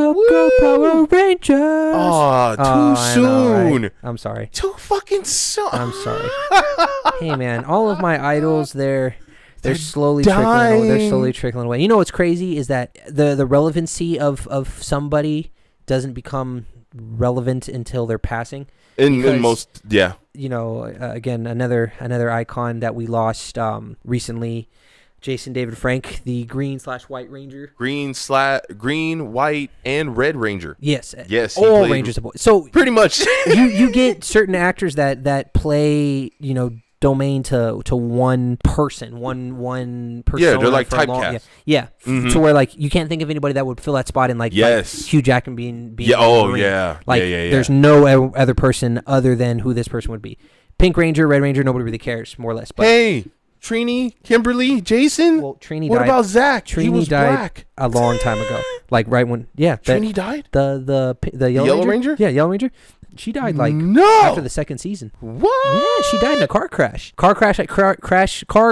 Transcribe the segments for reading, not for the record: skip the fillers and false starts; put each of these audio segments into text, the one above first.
go Power Rangers. Oh, too soon. Right? I'm sorry. Too fucking soon. I'm sorry. Hey, man, all of my idols, they're slowly trickling away. You know what's crazy is that the relevancy of somebody doesn't become relevant until they're passing. In most, yeah. You know, again, another icon that we lost recently, Jason David Frank, the green/white Ranger. Green, white, and red Ranger. Yes. All Rangers. So pretty much, you get certain actors that play, you know, domain to one person, one persona. Yeah, they're like typecast. Yeah. Mm-hmm. To where like you can't think of anybody that would fill that spot in like Hugh Jackman being there's no other person other than who this person would be. Pink Ranger, Red Ranger, nobody really cares, more or less. But hey, Trini, Kimberly, Jason. Well, Trini what died. About Zach? Trini he was died black a long time ago. Like right when Trini died. The Yellow Ranger? Yeah, Yellow Ranger. She died like after the second season. What? Yeah, she died in a car crash. Car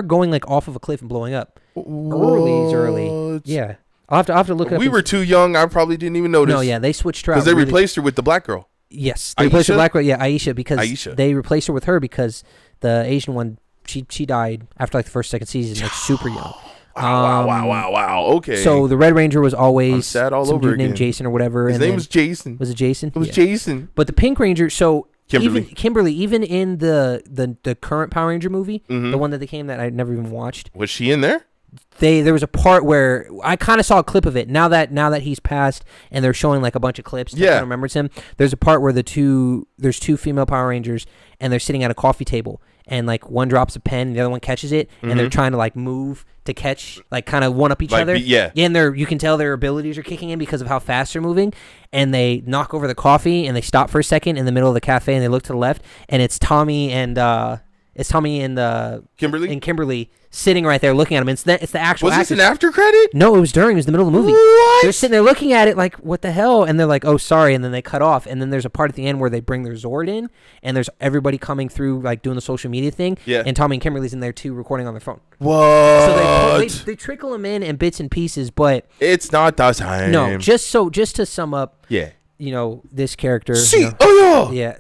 going like off of a cliff and blowing up. Early. Yeah. I'll have to look it up. We were too young. I probably didn't even notice. No, yeah, they switched her out. Because they replaced her with the black girl. Yes, they replaced the black girl. Yeah, Aisha, because they replaced her with her because the Asian one, she died after like the second season, like super young. Wow. Okay. So the Red Ranger was always sad all some over dude again. named Jason or whatever. His name was Jason. Was it Jason? It was Jason. But the Pink Ranger, so Kimberly, even in the current Power Ranger movie, the one that they came that I never even watched. Was she in there? There was a part where I kind of saw a clip of it. Now that he's passed and they're showing like a bunch of clips. Yeah. Remembers him. There's a part where there's two female Power Rangers and they're sitting at a coffee table and like one drops a pen and the other one catches it and they're trying to like move to catch, like kind of one up each other. Yeah. And you can tell their abilities are kicking in because of how fast they're moving. And they knock over the coffee and they stop for a second in the middle of the cafe and they look to the left and it's Tommy and Kimberly sitting right there looking at him. It's the actual. Was this an after credit? No, it was during. It was the middle of the movie. What? They're sitting there looking at it like, what the hell? And they're like, oh, sorry. And then they cut off. And then there's a part at the end where they bring their Zord in, and there's everybody coming through like doing the social media thing. Yeah. And Tommy and Kimberly's in there too, recording on their phone. What? So they trickle them in bits and pieces, but it's not the time. No, just to sum up. Yeah. You know, this character. Yeah.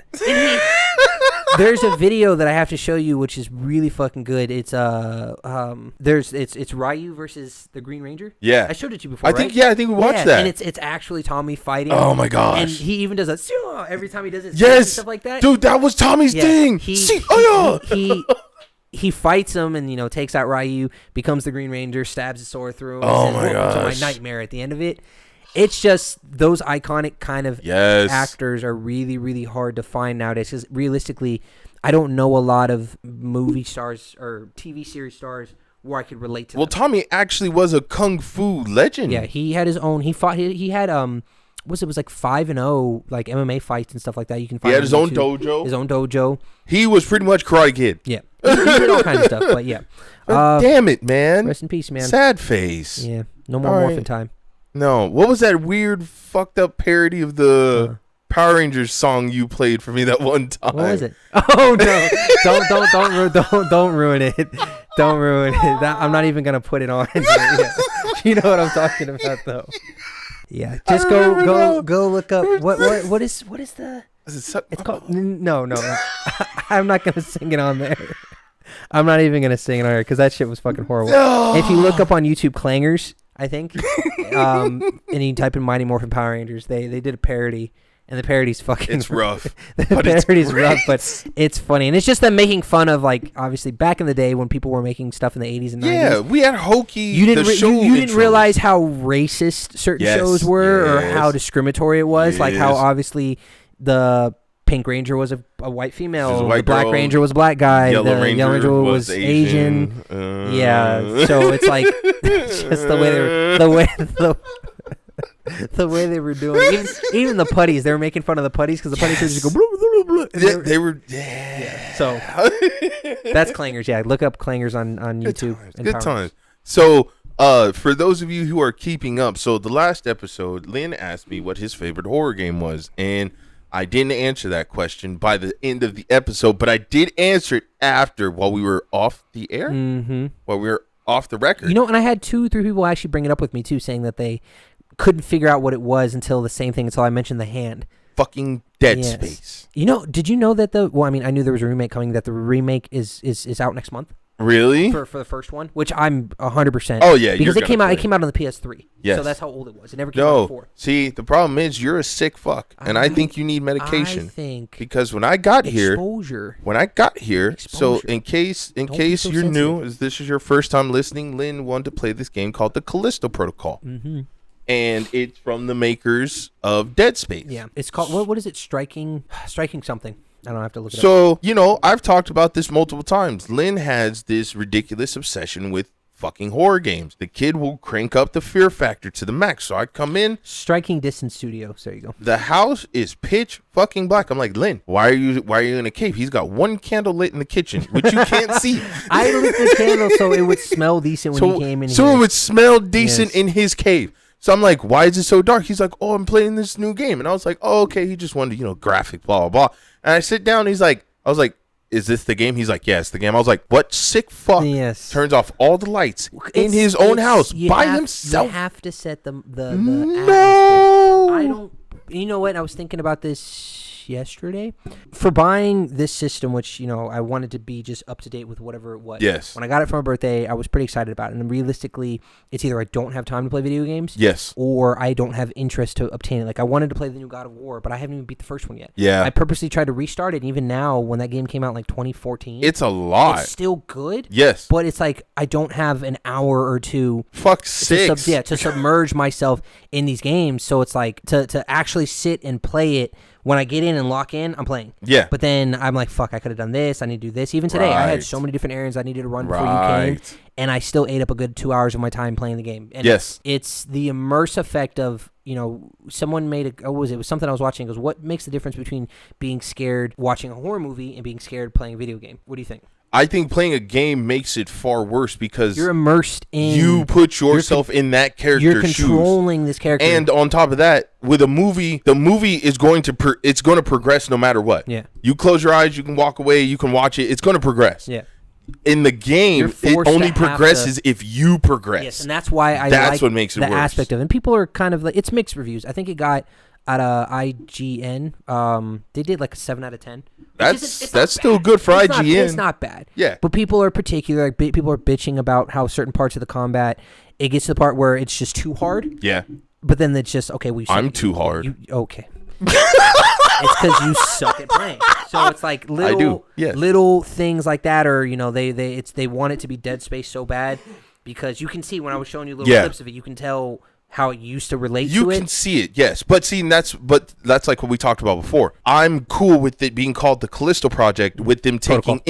There's a video that I have to show you, which is really fucking good. It's it's Ryu versus the Green Ranger. Yeah, I showed it to you before. I think we watched that, and it's actually Tommy fighting. Oh my gosh! And he even does that every time he does it. Yes, stuff like that. Dude, that was Tommy's thing. He fights him and takes out Ryu, becomes the Green Ranger, stabs his sword through him. Oh and my gosh! To my nightmare at the end of it. It's just those iconic kind of actors are really, really hard to find nowadays. Because realistically, I don't know a lot of movie stars or TV series stars where I could relate to. Well, them. Tommy actually was a kung fu legend. Yeah, he had his own. He fought. He had it was like 5-0 like MMA fights and stuff like that. You can find. He had his own dojo. His own dojo. He was pretty much Karate Kid. Yeah, he did all kinds of stuff. But yeah, damn it, man. Rest in peace, man. Sad face. Yeah, no more morphin' time. No, what was that weird fucked up parody of the Power Rangers song you played for me that one time? What was it? Oh no! don't ruin it. Don't ruin it. I'm not even gonna put it on. You know what I'm talking about, though. Yeah, just go look up what is the? It's called no. I'm not gonna sing it on there. I'm not even gonna sing it on there because that shit was fucking horrible. No. If you look up on YouTube, Clangers, I think, and you type in Mighty Morphin Power Rangers, they did a parody, and the parody's fucking. It's rough. The parody's rough, but it's funny, and it's just them making fun of like obviously back in the day when people were making stuff in the 80s and 90s. Yeah, we had hokey. You didn't realize how racist certain shows were or how discriminatory it was, like how obviously the Pink Ranger was a white female. The Black Ranger was a black guy. Yellow Ranger was Asian. Yeah, so it's like just the way they were doing it. Even the putties, they were making fun of the putties because the putties would just go blah, blah, blah, blah. They were so that's Clangers. Yeah, look up Clangers on YouTube. Good times. So for those of you who are keeping up, so the last episode, Lynn asked me what his favorite horror game was, and I didn't answer that question by the end of the episode, but I did answer it after while we were off the air, while we were off the record. And I had 2-3 people actually bring it up with me too, saying that they couldn't figure out what it was until I mentioned the hand. Fucking Dead Space. Did you know that I knew there was a remake coming, that the remake is out next month? Really? For the first one, which I'm 100%. Oh yeah, because it came out on the PS3. Yes. So that's how old it was. It never came out before. See, the problem is you're a sick fuck, and I think you need medication. I think because when I got here, exposure. So in case you're new, as this is your first time listening, Lynn wanted to play this game called the Callisto Protocol. Mm-hmm. And it's from the makers of Dead Space. Yeah, it's called what is it? Striking something. I don't have to look it up. So, I've talked about this multiple times. Lynn has this ridiculous obsession with fucking horror games. The kid will crank up the fear factor to the max. So I come in. Striking Distance Studios. There you go. The house is pitch fucking black. I'm like, Lynn, why are you in a cave? He's got one candle lit in the kitchen, which you can't see. I lit the candle so it would smell decent when he came in. So it would smell decent in his cave. So I'm like, why is it so dark? He's like, oh, I'm playing this new game. And I was like, oh, okay. He just wanted, graphic, blah, blah, blah. And I sit down. I was like, is this the game? He's like, yeah, it's the game. I was like, what sick fuck turns off all the lights in his own house by himself? You have to set the no. atmosphere. I don't. You know what? I was thinking about this yesterday for buying this system, which I wanted to be just up to date with whatever it was. Yes. When I got it for my birthday, I was pretty excited about it. And realistically, it's either I don't have time to play video games, or I don't have interest to obtain it. Like I wanted to play the new God of War, but I haven't even beat the first one yet. Yeah. I purposely tried to restart it. And even now, when that game came out in like 2014, it's a lot. It's still good. Yes. But it's like I don't have an hour or two. Fuck six. To submerge myself in these games. So it's like to actually sit and play it. When I get in and lock in, I'm playing. Yeah. But then I'm like, fuck, I could have done this. I need to do this. Even today, I had so many different errands I needed to run before you came. And I still ate up a good 2 hours of my time playing the game. And it's the immerse effect of, someone made it was something I was watching. It goes, what makes the difference between being scared watching a horror movie and being scared playing a video game? What do you think? I think playing a game makes it far worse because you're immersed in. You put yourself in that character's shoes. You're controlling this character. And on top of that, with a movie, the movie is going to progress no matter what. Yeah. You close your eyes, you can walk away, you can watch it. It's going to progress. Yeah. In the game, it only progresses if you progress. Yes, and that's why I like what makes it the worse. Aspect of it. And people are kind of like, it's mixed reviews. I think it got at IGN, they did like a 7 out of 10. That's still good for IGN. It's not bad. Yeah. But people are particular. Like people are bitching about how certain parts of the combat, it gets to the part where it's just too hard. Yeah. But then it's just, okay, I'm too hard. Okay. It's because you suck at playing. So it's like little things like that, or they want it to be Dead Space so bad because you can see when I was showing you little clips of it, you can tell how it used to relate to it. You can see it, yes. But see, that's like what we talked about before. I'm cool with it being called the Callisto Project, with them taking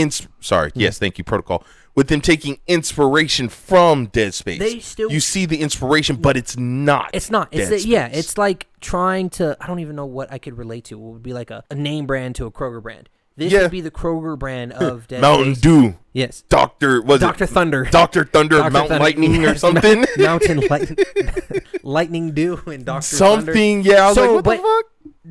Protocol. With them taking inspiration from Dead Space. You see the inspiration, but it's not. It's not. It's like trying to, I don't even know what I could relate to. It would be like a name brand to a Kroger brand. This would be the Kroger brand of Dead Mountain Space. Dew. Yes. Dr. Thunder. Dr. Thunder, Mount Lightning or something. Mountain Lightning Dew and Dr. Thunder. Something, yeah. I was like, what the fuck?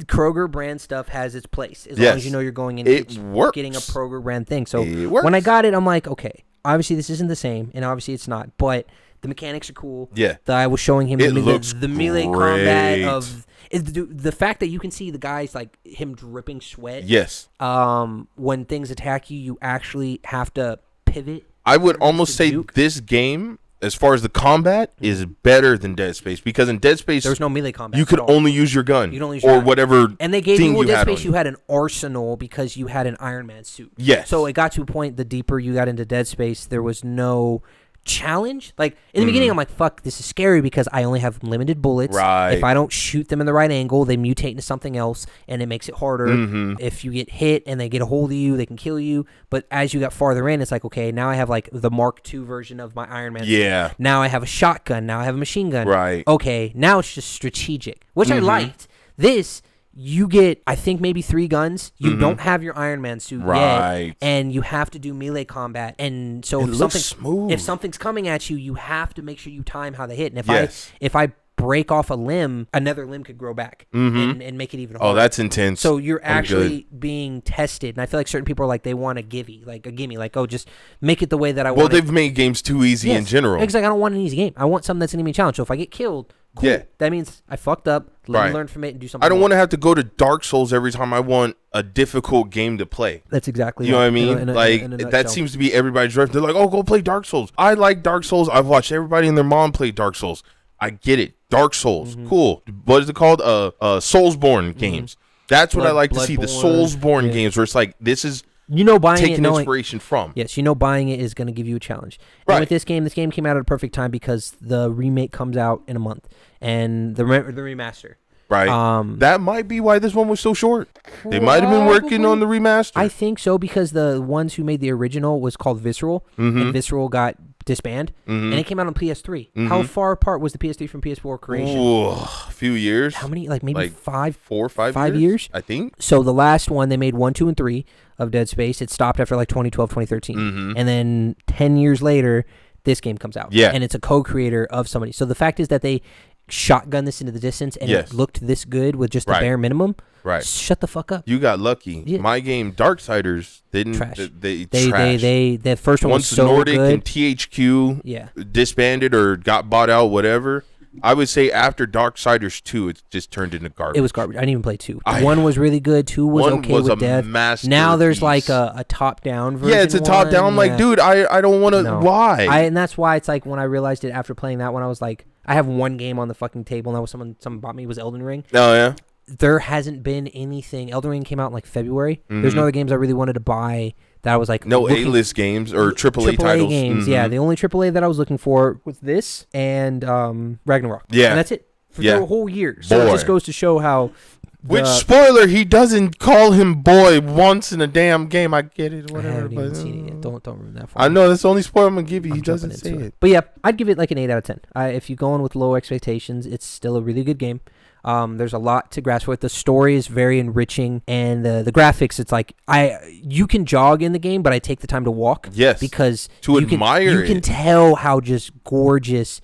Kroger brand stuff has its place. As long as you know you're going in getting a Kroger brand thing. So when I got it, I'm like, okay, obviously this isn't the same, and obviously it's not, but the mechanics are cool. Yeah. I was showing him the melee combat of... The fact that you can see the guys, like him dripping sweat. Yes. When things attack you, you actually have to pivot. I would almost say this game, as far as the combat, is better than Dead Space, because in Dead Space there's no melee combat. You could only use your gun. You don't use your gun. Whatever. And they gave you Dead Space. You had an arsenal because you had an Iron Man suit. Yes. So it got to a point. The deeper you got into Dead Space, there was no challenge. Like in the beginning, I'm like, fuck, this is scary because I only have limited bullets. Right. If I don't shoot them in the right angle, they mutate into something else and it makes it harder. If you get hit and they get a hold of you, they can kill you. But as you got farther in, it's like, okay, now I have like the Mark II version of my Iron Man. Yeah. Now I have a shotgun. Now I have a machine gun. Right. Okay, now it's just strategic, which I liked. This, you get, I think, maybe 3 guns. You don't have your Iron Man suit yet, and you have to do melee combat. And so if something's coming at you, you have to make sure you time how they hit. And if I break off a limb, another limb could grow back and make it even harder. Oh, that's intense. So you're actually being tested. And I feel like certain people are like, they want a gimme, like, oh, just make it the way that I want. Well, they've made games too easy in general. It's like, I don't want an easy game. I want something that's going to be a challenge. So if I get killed, Cool. Yeah. That means I fucked up. Let me Right. learn from it and do something. I don't more. want to have to go to Dark Souls every time I want a difficult game to play. That's exactly. You know what I mean? In a Like nutshell. that seems to be everybody's drive. They're like, "Oh, go play Dark Souls." I like Dark Souls. I've watched everybody and their mom play Dark Souls. I get it. Dark Souls, cool. What is it called? Soulsborne games. That's what I like to see. The Soulsborne games where it's like this is buying taking it, inspiration from. Yes, buying it is going to give you a challenge. Right. And with this game came out at a perfect time because the remake comes out in a month and the remaster. Right. That might be why this one was so short. They might have been working on the remaster. I think so because the ones who made the original was called Visceral, and Visceral got disbanded, and it came out on PS3. How far apart was the PS3 from PS4 creation? Ooh, a few years. How many? Like maybe 4 or 5 years? I think. So the last one, they made 1, 2, and 3 of Dead Space. It stopped after like 2012, 2013. And then 10 years later, this game comes out. Yeah. And it's a co-creator of somebody. So the fact is that they shotgun this into the distance and it looked this good with just the bare minimum. Right. Shut the fuck up. You got lucky. Yeah. My game, Darksiders, didn't. Trash. They the first one Once was so Nordic good. and THQ disbanded or got bought out, whatever. I would say after Darksiders 2, it just turned into garbage. It was garbage. I didn't even play 2. 1 was really good. 2 was okay with death. Now there's like a top-down version. Yeah, it's a top-down. Like, dude, I don't want to. No. Why? And that's why it's like when I realized it after playing that one, I was like, I have one game on the fucking table. And that was someone bought me. It was Elden Ring. Oh, yeah? There hasn't been anything. Elden Ring came out in like February. There's no other games I really wanted to buy that I was like... No A-list games or AAA titles. games, yeah. The only AAA that I was looking for was this and Ragnarok. Yeah. And that's it. For the whole year. So it just goes to show how... Which, spoiler, he doesn't call him boy once in a damn game. I get it, whatever. I haven't even seen it yet. Don't ruin that for me. I know, that's the only spoiler I'm going to give you. He doesn't say it. But yeah, I'd give it like an 8 out of 10. If you go in with low expectations, it's still a really good game. There's a lot to grasp with. The story is very enriching, and the graphics. It's like you can jog in the game, but I take the time to walk. Yes, because to admire you can tell how just gorgeous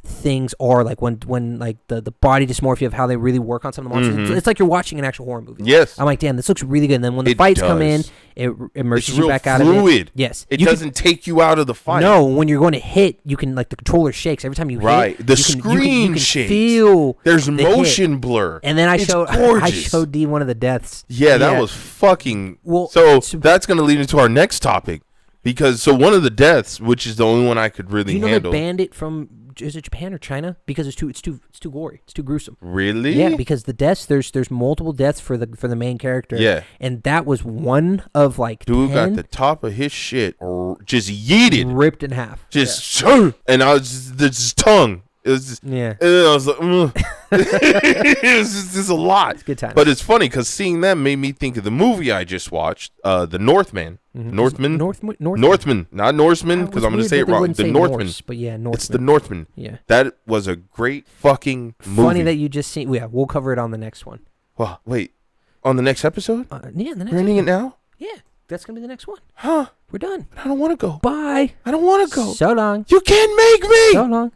things are. Like when like the body dysmorphia of how they really work on some of the monsters. It's like you're watching an actual horror movie. Yes, I'm like, damn, this looks really good. And then when the fights come in, it immerses you back out fluid. of it. Yes, it doesn't take you out of the fight. No, when you're going to hit, you can like the controller shakes every time you hit. Right, the screen shakes. Feel there's motion blur. And then I showed D one of the deaths. Yeah, that was fucking. Well, so that's gonna lead into our next topic because one of the deaths, which is the only one I could really handle. They banned it from. Is it Japan or China? Because it's too gory. It's too gruesome. Really? Yeah, because the deaths there's multiple deaths for the main character. Yeah, and that was one of like. Dude 10, got the top of his shit just yeeted, ripped in half. And I was his tongue. It was just, and I was like, it was just a lot. It's a good time. But it's funny because seeing them made me think of the movie I just watched, The Northman. Northman, not Norseman, because I'm going to say it wrong. The Northman. Norse, but yeah, Northman. It's the Northman. Yeah, that was a great fucking movie. Funny that you just seen. Yeah, we'll cover it on the next one. Well, wait, on the next episode? Yeah, the next. We're ending it now? Yeah, that's gonna be the next one. Huh? We're done. I don't want to go. Bye. I don't want to go. So long. You can't make me. So long.